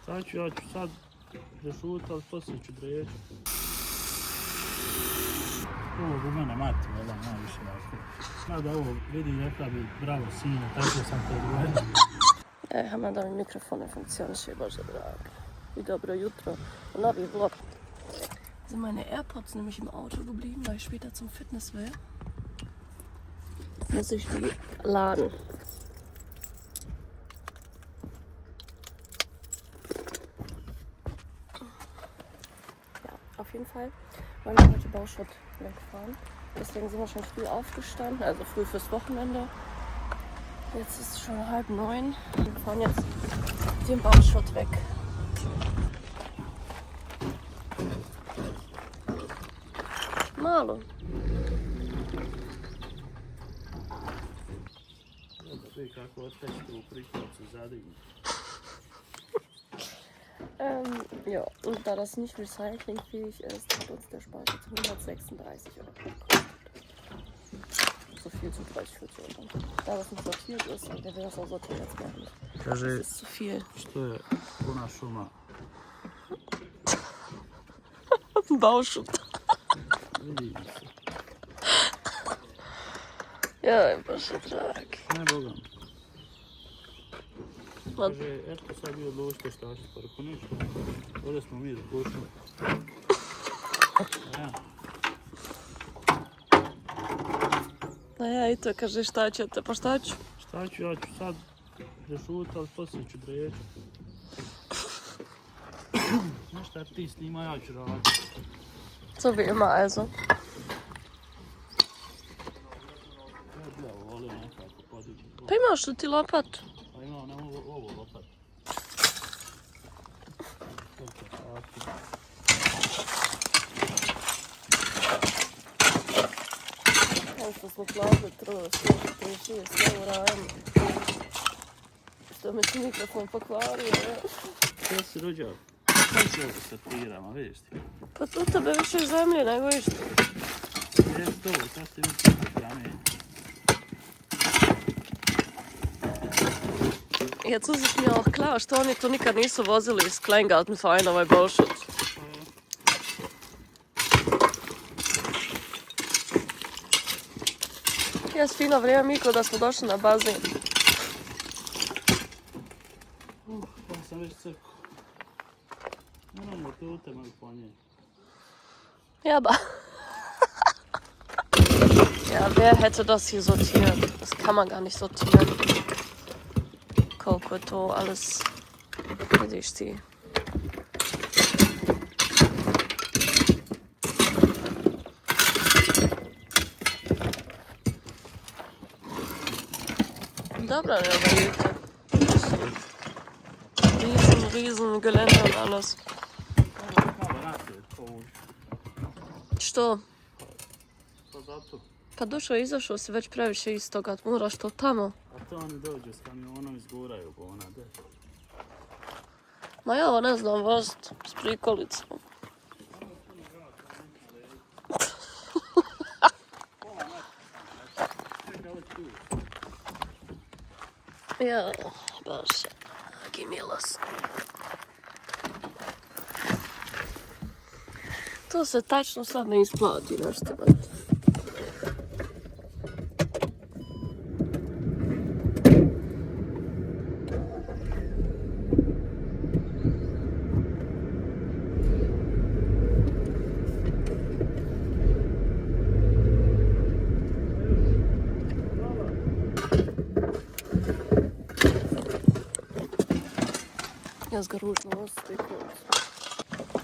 Šta ću, ja ću sad zašutat, ali poslije ću dreći. Ovo u mene mati, ovo najviše ovako. Kada ovo vidi, rekla bi, bravo sine, tako sam te odgovorio. Mada mi mikrofon ne funkcioniše, bože dragi. I dobro jutro, novi vlog. Also meine AirPods nämlich im Auto geblieben, weil ich später zum Fitness will. Muss ich die laden. Ja, auf jeden Fall wollen wir heute Bauschutt wegfahren. Deswegen sind wir schon früh aufgestanden, also früh fürs Wochenende. Jetzt ist es schon 8:30. Wir fahren jetzt den Bauschutt weg. Malo. Vidi kako otečete u priklavcu zadignu. Ja, und da das nicht recyclingfähig ist, hat uns der Sparschutz 136 € gekostet. So viel zu 30-40 €. Da das nicht sortiert ist, und der will das auch sortieren jetzt gar nicht. Kaže, Das ist zu viel. što je puna šuma? Bauschutt. Vidi se. Ja, bože dragi. Ne, Boga. Kaže, eto sad vi odlučite šta ćete, pa rekao ništa. Ovdje smo mi zapuštili. A ja i to kaže šta ćete, pa šta ću? Šta ću, ja ću sad zašutat, ali poslije ću dreći. Nešto ti snima, ja ću raditi. So wie immer also. Ja bi volio nekako podignuti. Pa imaš li ti lopatu? Pa imao na ovo lopat. Kao što smo platili trlo, sve u rajmu. Što mi se mikrofon pokvario, ja. Sve si rođao. Sam se ovo statuirama, vidiš ti? Pa tu tebe više zemlje nego išta. Jes to, sad ste vidjeti kramije. Jetzt ist es mir auch klar, što oni to nikad nisu vozili iz Kleingartenverein ovaj Bauschutt. Jes fino vrijeme, Miko, da smo došli na bazen. Ja sam već crkao. Moramo te utemali po njej. Ja, aber... Ja, wer hätte das hier sortiert? Das kann man gar nicht sortieren. Koliko je to alles, vidiš ti. Dobro, ne, vidite. Riesen Gelände und alles. Što? Pa zato. Pa došao i izašao si već previše iz toga, moraš to tamo. A to oni dođu s kamionom i zguraju po ona de. Ma ja ovo ne znam vozit s prikolicom. Ja, baš je. Gimilos. To se tačno sad ne isplati nešto, brate. Ja ga ružno vozit s prikolicom.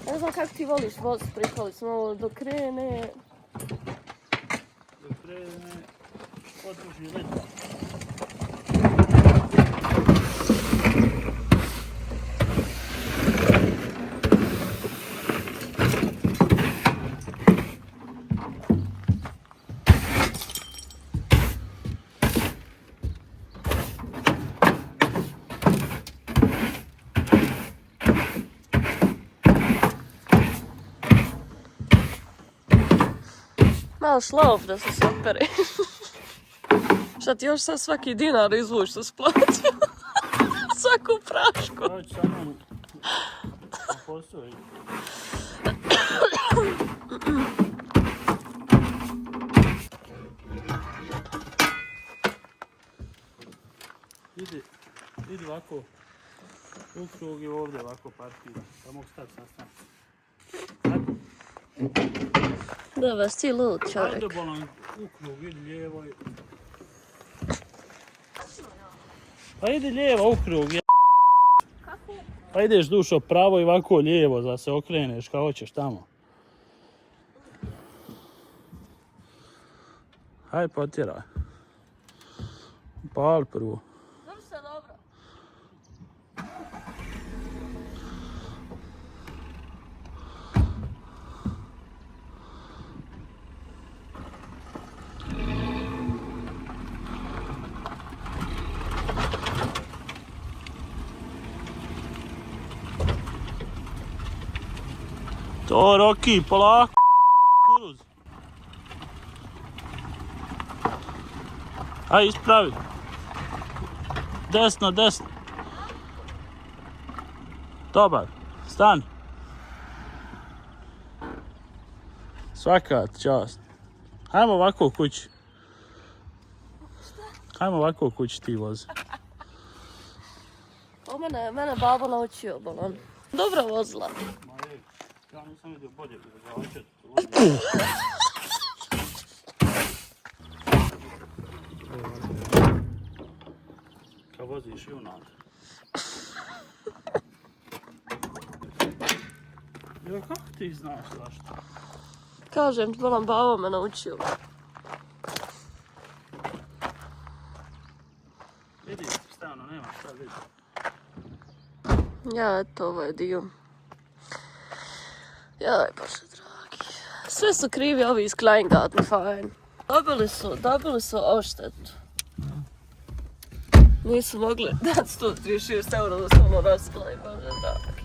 Ne znam kako ti voliš vozit s prikolicom, ovo dok krene... Dok krene, održi leta. Malo šlov da se opere. Šta ti još sad svaki dinar izvući što si platio? Svaku prašku. postoji. Idi ovako u krug i ovdje ovako parkira. Da mogu stati sastaviti. Da vas ti lud čovjek. Ajde bolan u krug, idi lijevo. Pa idi lijevo u krug. Kako? Pa ideš dušo pravo i ovako lijevo da se okreneš kao hoćeš tamo. Hajde potjeraj. Pali prvo. Drži se dobro. To Roki, polako. Kuruz. Aj ispravi. Desno, desno. Dobar, stani. Svaka čast. Hajmo ovako u kući. Hajmo ovako u kući ti vozi. O mene babo naučio bolan. Dobra vozila. Ja nisam vidio bolje bi kad voziš i unak. Jo, kako ti znaš zašto? Kažem ti bolan, babo me naučio. Vidi, stano, nema šta vidi. Ja, eto, ovaj dio. Jaj, bože dragi. Sve su krivi ovi iz Kleingarten Verein. Dobili su odštetu. Nisu mogli dati 136 € da se ono rasklaju, bože dragi.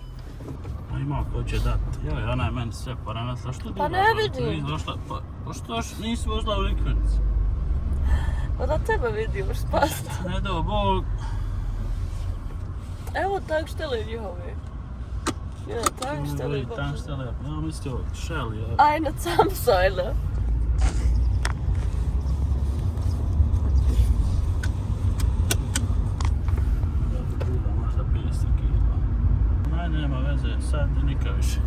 A ima ko će dat. Joj, ona je meni sve poranasla. Što ti Pa ne vidim. Pa što nisi vozila u Likvenici? Pa da tebe vidim, još spasti. Ne do Bog. Evo tankštele njihove. Ja, tankštele. Tankštele. Ja mislio Shell, ja. Eine Zahnsäule. Možda 500 kila. Nema veze, sad nikad više.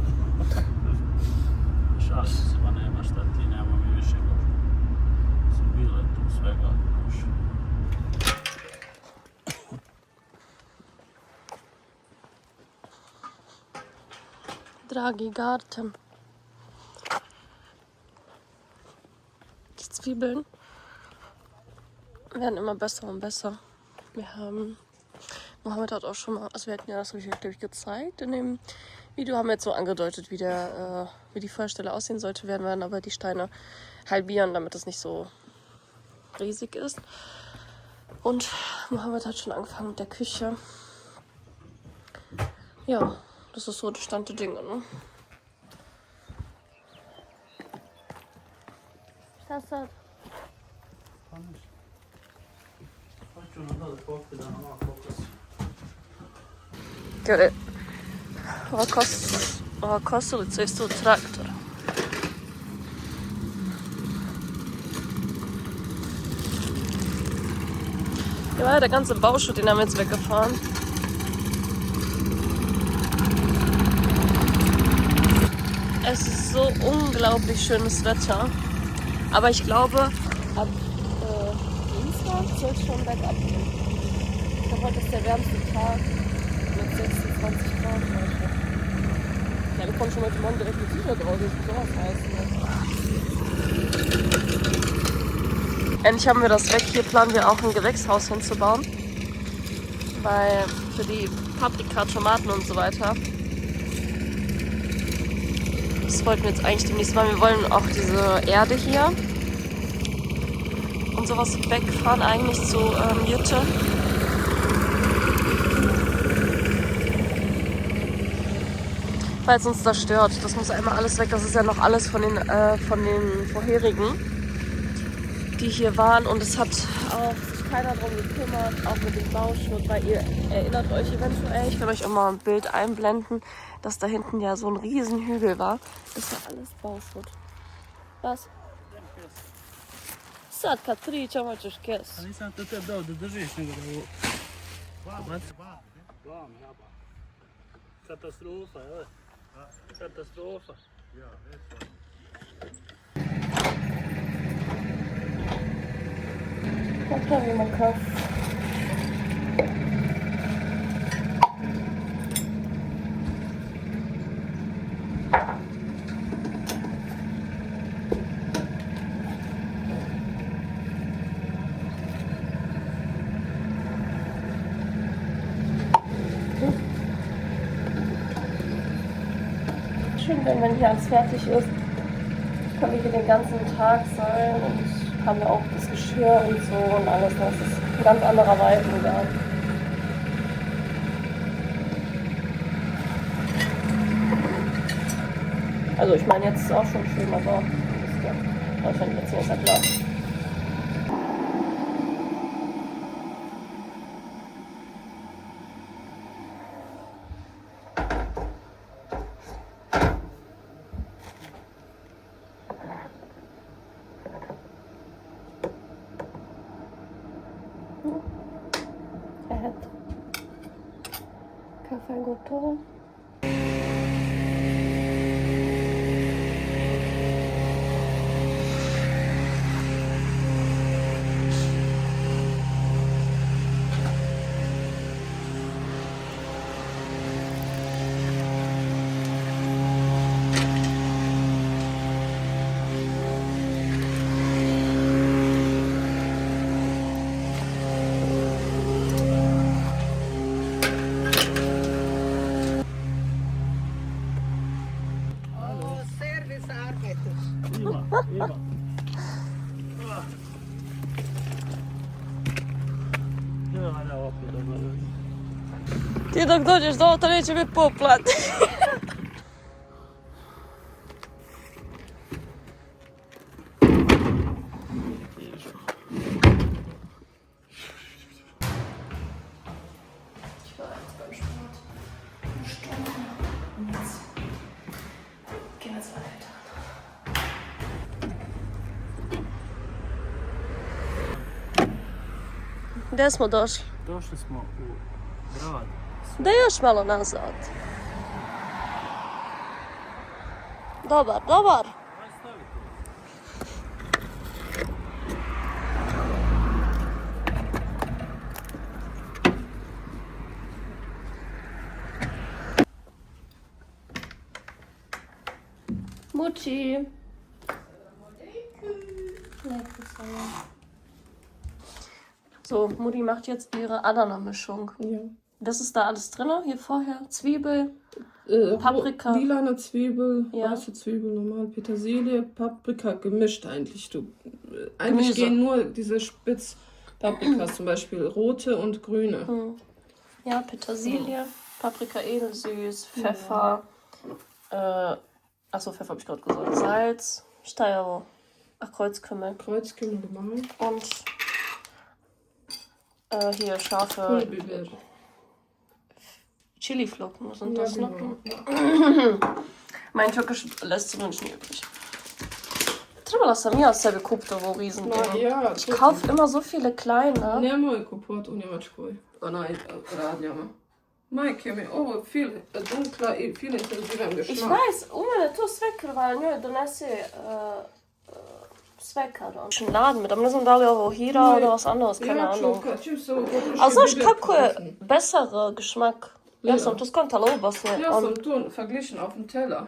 Šalim se, pa nema šta ti, nema mi više košta. Sam bile tu svega kuša. Dragi Garten. Die Zwiebeln werden immer besser und besser. Mohammed hat auch schon mal, also wir hatten ja das habe ich glaube ich gezeigt in dem Video, haben wir jetzt so angedeutet, wie die Feuerstelle aussehen sollte. Wir werden aber die Steine halbieren, damit es nicht so riesig ist. Und Mohammed hat schon angefangen mit der Küche. Ja, das ist so der Stand der Dinge, ne? Šta sad? Hoću nam dole pokri da nam malo pokosi. Gledaj, ova kosilica je isto od traktora. Ja, war ja der ganze Bauschutt, den haben wir jetzt weggefahren. Es ist so unglaublich schönes Wetter. Aber ich glaube, ab Dienstag soll es schon bergab gehen. Ich glaube, heute ist der wärmste Tag mit 26 Grad heute. Ja, wir kommen schon heute Morgen direkt mit T-Shirt raus, das ist sowas heiß. Endlich haben wir das weg. Hier planen wir auch ein Gewächshaus hinzubauen. Weil für die Paprika, Tomaten und so weiter. Das wollten wir jetzt eigentlich demnächst mal. Wir wollen auch diese Erde hier und sowas wegfahren eigentlich zu Jütte. Weil es uns das stört. Das muss einmal alles weg. Das ist ja noch alles von den vorherigen, die hier waren. Und es hat auch sich keiner drum gekümmert, auch mit dem Bauschutt, weil ihr erinnert euch eventuell, ich kann euch auch mal ein Bild einblenden, dass da hinten ja so ein Riesenhügel war. Das war alles Bauschutt. Was? Sad kad pričam, hoćeš kes. A nisam to te dao da držiš nego da ovo... Katastrofa, jel? Katastrofa. Napravimo kafu. Schön, wenn hier alles fertig ist, können wir hier den ganzen Tag sein und haben ja auch das Geschirr und so und alles. Das ist ein ganz anderer Vibe da. Also ich meine, jetzt ist es auch schon schön, aber ist ja wahrscheinlich jetzt ist ja klar. Kaffee gotowy. Ima. Ne valja opet dobro. Ti dok dođeš do auta neće biti poplat. Gdje smo došli? Došli smo u grad. Da još malo nazad. Dobar, dobar. Aj stavi to. Mutti. So, Mutti macht jetzt ihre Ananas-Mischung. Ja. Das ist da alles drin, hier vorher. Zwiebel, Paprika. Lilane Zwiebel, Ja. weiße Zwiebel, normal Petersilie, Paprika, gemischt eigentlich. Eigentlich Gemüse. gehen nur diese Spitzpaprikas, zum Beispiel rote und grüne. Ja, Petersilie, Paprika edelsüß, Pfeffer. Achso, Pfeffer habe ich gerade gesagt. Salz, Steyr, Kreuzkümmel. Kreuzkümmel gemahlen. Und hier scharfe Kohlbiber. Chiliflocken sind Ja, das, ne? genau. Mein Türkisch lässt zu wünschen übrig. Trebala sam ja sebi kupiti ovo riesen. Ja, Ich kaufe immer so viele kleine. Nemoj kupovat u Njemačkoj. Onaj radnjama. Majke mi, ovo je dunkla i viel intenziver Ich Geschmack. weiß, u mene tu svekrva njoj donese svekar. Ein Laden mit, aber ne znam da li ovo Hira oder was anderes, keine Ja, Ahnung. čuka, čim se ovo potroši A znaš biber kako je kochen. bessere Geschmack? Ja sam to skontala u Bosni. Ja, sam to verglichen auf dem Teller.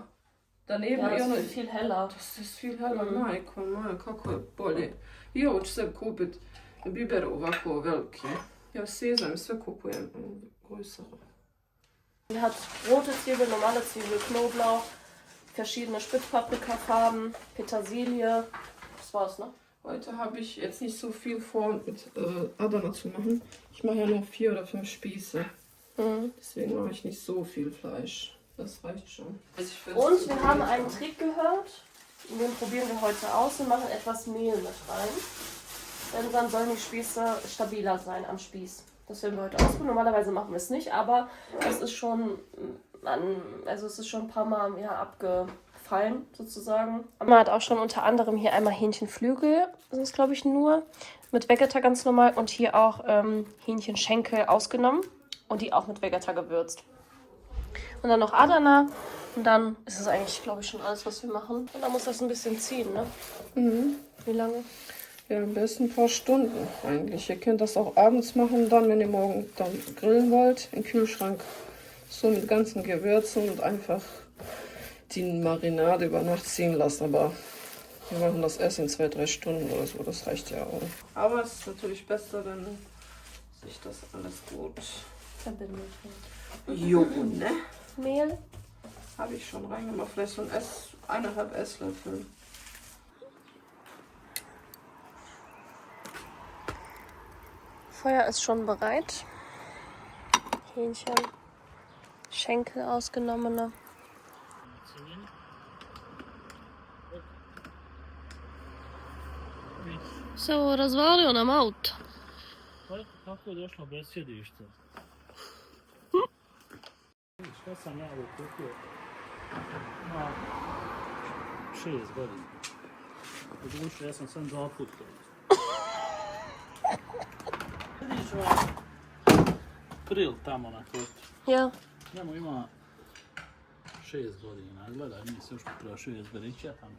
Daneben Ja, ja, das ono... ist viel heller. Das ist viel heller, majko moja, kako je bolje. I ovo ću sebi kupit biber ovako veliki. Ja sezam, sve kupujem größere. Sie hat rote Zwiebel, normale Zwiebel, Knoblauch, verschiedene Spitzpaprikafarben, Petersilie. Das war's, ne? Heute habe ich jetzt nicht so viel vor, mit Adana zu machen. Ich mache ja nur 4 oder 5 Spieße. Deswegen mache ich nicht so viel Fleisch. Das reicht schon. Also ich find's Und zu wir haben viel. einen Trick gehört. Den probieren wir heute aus und machen etwas Mehl mit rein. denn dann sollen die Spieße stabiler sein am Spieß. Das werden wir heute ausprobieren. Normalerweise machen wir es nicht, aber es ist schon ein paar Mal abgefallen sozusagen. Man hat auch schon unter anderem hier einmal Hähnchenflügel, das ist glaube ich nur, mit Vegeta ganz normal und hier auch Hähnchenschenkel ausgenommen und die auch mit Vegeta gewürzt. Und dann noch Adana und dann ist es eigentlich glaube ich schon alles, was wir machen. Und dann muss das ein bisschen ziehen, ne? Mhm. Wie lange? Ja, am besten ein paar Stunden eigentlich. Ihr könnt das auch abends machen, dann, wenn ihr morgen dann grillen wollt, im Kühlschrank. So mit ganzen Gewürzen und einfach die Marinade über Nacht ziehen lassen. Aber wir machen das erst in 2-3 Stunden oder so, das reicht ja auch. Aber es ist natürlich besser, wenn sich das alles gut Verbindet. Jo, ne? Mehl. Habe ich schon reingemacht, vielleicht so 1,5 Esslöffel. Feuer ist schon bereit. Hähnchen, Schenkel ausgenommene. So, razvalio nam auto. Kako je došlo bez sjedišta? Šta sam ja kupio? Na 6 godina. U dušu, ja sam sam 2 puta. Vidiš ovaj pril tamo na kotu. Ja. Njemu ima 6 godina. Gledaj, nisi još potrošio jezberića tamo.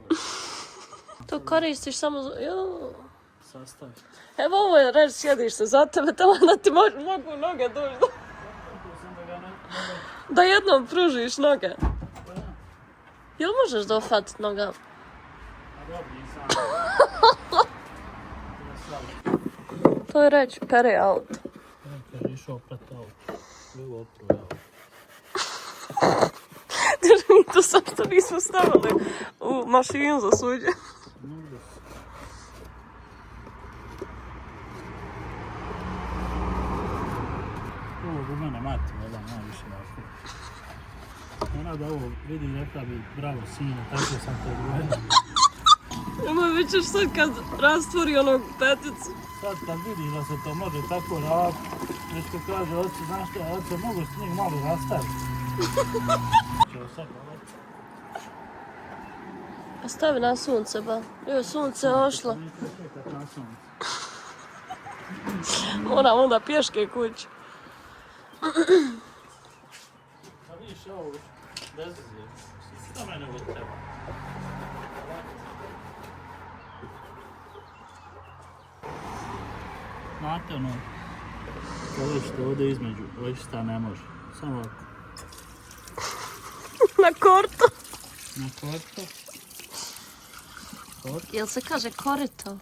To koristiš samo za... Jo. Sastav. Evo ovo je reč sjedište za tebe, tamo da ti mogu noge doći. Da jednom pružiš noge. Jel možeš da ofatit noga? A dobro, nisam. To je reč pere auto. Kaže, išao prat auto. Evo opravo auto. Drži mi to sam što nismo stavili u mašinu za suđe. Ovo u mene mati, voda najviše ovako. Ona da ovo vidi, rekla bi, bravo sine, tako sam te odgovorio. Nemoj, bit ćeš sad kad rastvori onog peticu. Sad kad vidi da se to može tako raditi, nešto kaže, oče, znaš šta, oče, mogu s njim malo rastaviti. Čeo sad ovako. A stavi na sunce, ba. Joj, sunce je ošlo. Moram onda pješke kući. Pa vidiš ovo, bez veze, što mene ovo treba? Znate ono, ovo što ovdje između, ovo šta ne može, samo ovako. Na korto. Na korto. Jel se kaže korito?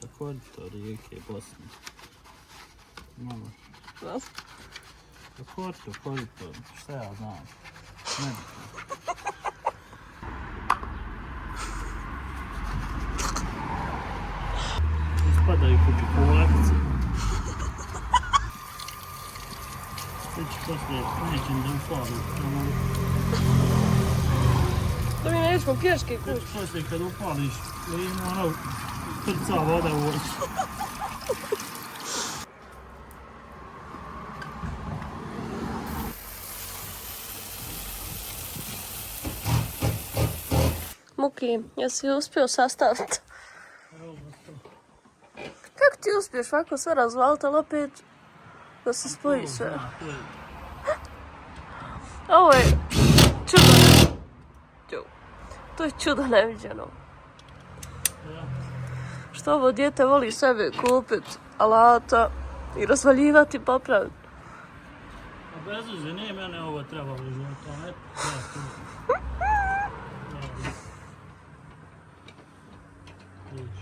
Pa korito rijeke Bosne. Malo. Znaš? Pa korito, šta ja znam. Ne. Ispadaju kupikovatice. Sve će poslije nećem da upali. Da mi nećemo pješke kući. Poslije kad upališ, ima ono trca voda u oči. Muki, jesi uspio sastaviti? Kako ti uspiješ ovako sve razvaliti, ali opet da se spoji sve? Ovo je čudo neviđeno. To je čudo neviđeno. Što ovo dijete voli sebi kupiti alata i razvaljivati i popraviti. Bez uze, nije mene ovo trebalo u životu, ali eto, ja tu. Vidiš.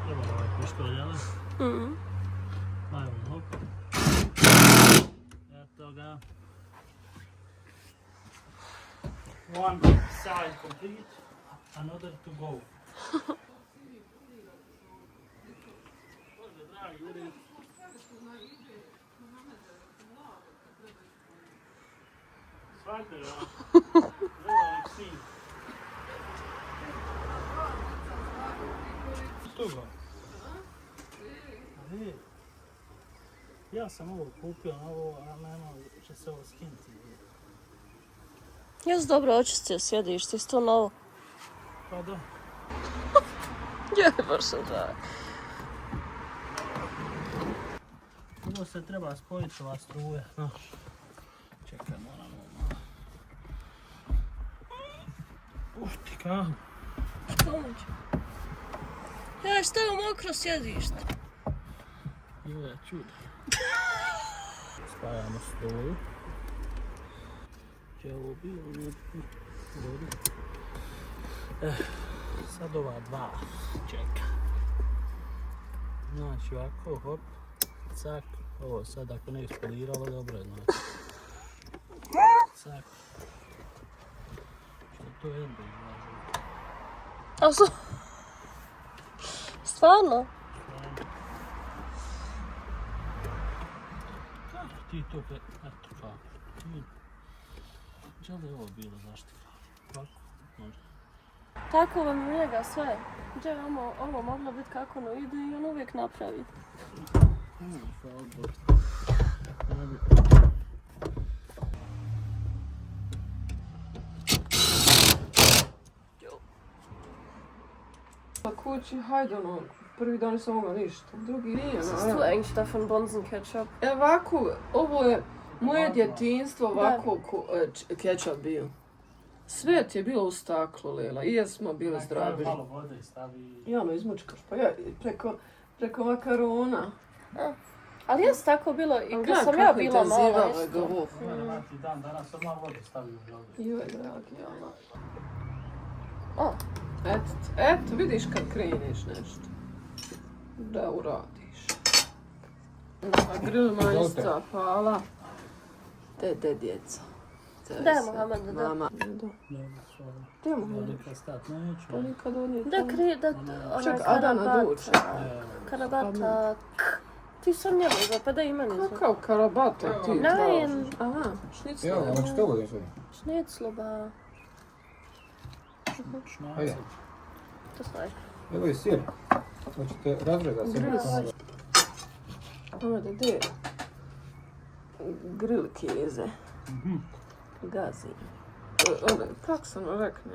Treba ovaj pištolj, jel? Ajmo, hop. Eto ga. One side complete, another to go. Bože, dragi, uri. Svakde, ja. Evo, nek sin. toga. Vidi. Ja sam ovo kupio na ovo, a nema će se ovo skinuti. Jes dobro očistio sjedište, isto novo. Pa da. Jeba se da. Ovo se treba spojiti ova struja, znaš. Čekaj, moram ovo malo. Ti kahu. Pomoć. Ja, šta je mokro sjedište? Je, čudo. Spajamo struju. Gdje je ovo bilo? Sad ova dva. Čekaj. Znači ovako, hop. Cak. Ovo sad ako ne ispoliralo, dobro je znači. Cak. Što to je bez važno? A su... Stvarno? Kako ti to eto kako? Gdje li je ovo bilo zašto? Kako? Možda. Tako vam je njega sve. Gdje je ovo moglo biti kako no ide i on uvijek napravi. Hvala Bogu. Na kući, hajde ono, prvi dan sam mogla ništa, drugi nije. Was hast du eigentlich da von Bonsen-Ketchup? Ovako, ovo je moje djetinjstvo, ovako kečap bio. Sve ti je bilo u staklu, Lela, i jesmo bili zdravi. Malo vode stavi. Ja me izmučkaš, pa ja preko makarona. Ali jes tako bilo i kad sam ja bila mala isto. Ti dan danas sam malo vode stavio u glavu. Joj, dragi, jala. O, Eto, vidiš kad kreneš nešto. Da uradiš. A grill majsca, hvala. Te djeca. daj Mohamed da. Mama. Gdje Mohamed? Velika stat, neću. To nikad odnijeti. Da krije da Ček, Adana duče. Karabata. Ti sam njemu za pa da i meni za. Kakav karabata ti Nein. tražiš? Aha, šnicla. Ja, znači to budem sve. Šnicloba. Ajde, To snaj. evo je sir. Hoćete razrezati sir? Mohamed, gdje je? Grill keze. Gazi. Kako sam rekne?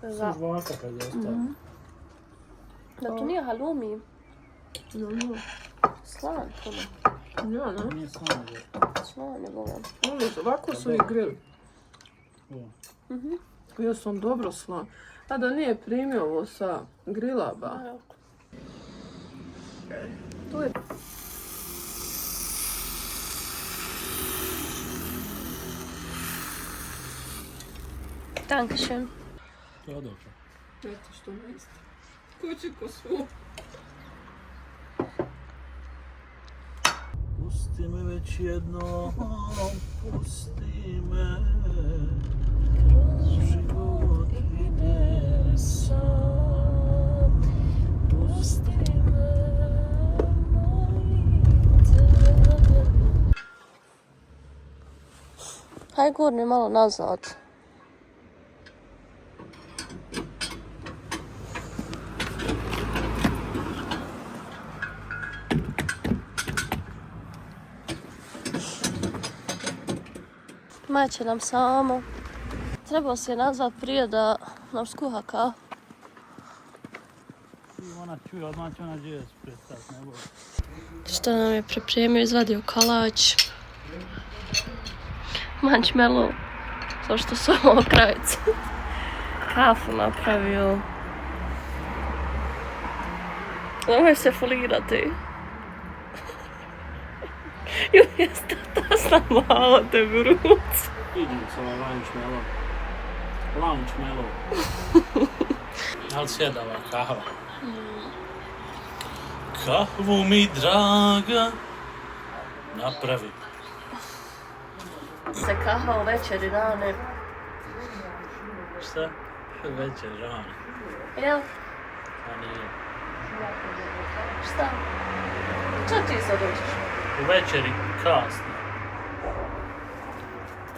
Za. Žvaka kad je ostalo. Da to nije halloumi. No. Slan, to ne. Ja, ne? Nije samo je. Slan je volim. Ovako su i grill. Ja sam dobro slan. A da nije primio ovo sa grilaba. To je... Dankeschön. To je dobro. Eto što ne isti. Kući ko svu. Pusti me već jedno, pusti me. Život ide sam. Pusti me, molim te. Haj gurni malo nazad. Maće nam samo. Trebao si je nazvat prije da nam skuha kafu. Ona čuje, odmah će ona džes predstaviti, ne boj. Što nam je pripremio, izvadio kalač. Mančmelo. To što su ovo krajice. Kafu napravio. Nemoj se folirati. Ju, jeste ta snamala te vruc. Idem s ovaj lunchmelo. Lunchmelo. Ali sjedava kahva. Kahvu mi draga napravi. Se kahao večeri rane. Šta? Večer rano. Jel? A nije. Šta? Čo ti sad hoćeš? U večeri kasno.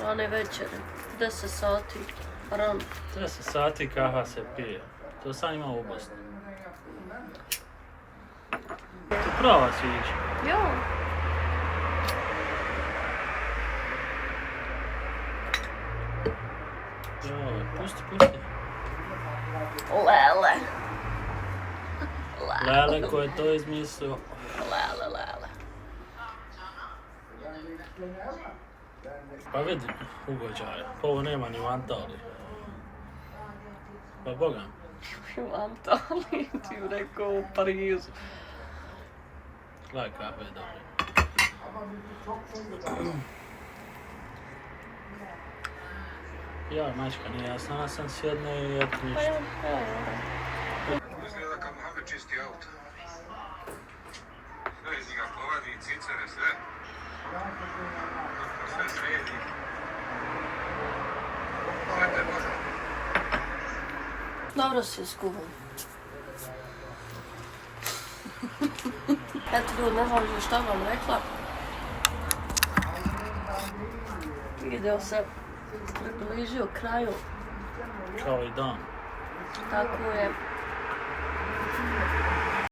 Rane večeri. 10 sati. Rano. 10 sati kahva se pije. To sam imao u Bosni. Prava sviđa. Jo. Joj, pusti. Lele. Lele ko je to izmislio. Lele. Pa vidi ugođaje. Ovo nema ni u Antaliji. Pa boga. U Antaliji, ti rekao u Parizu. Gledaj kafe je dobro. Ja, mačka nije jasna, ona sam sjedne i eto Pa ništa. ja. Izgleda kao Mohamed čisti auto. Sve iz njega povadi, cicere, sve. To sve sredi. Sve te Bože. Dobro si skubom. Eto ljudi, ne znam šta vam rekla. Video se približio kraju. Kao i dan. Tako je.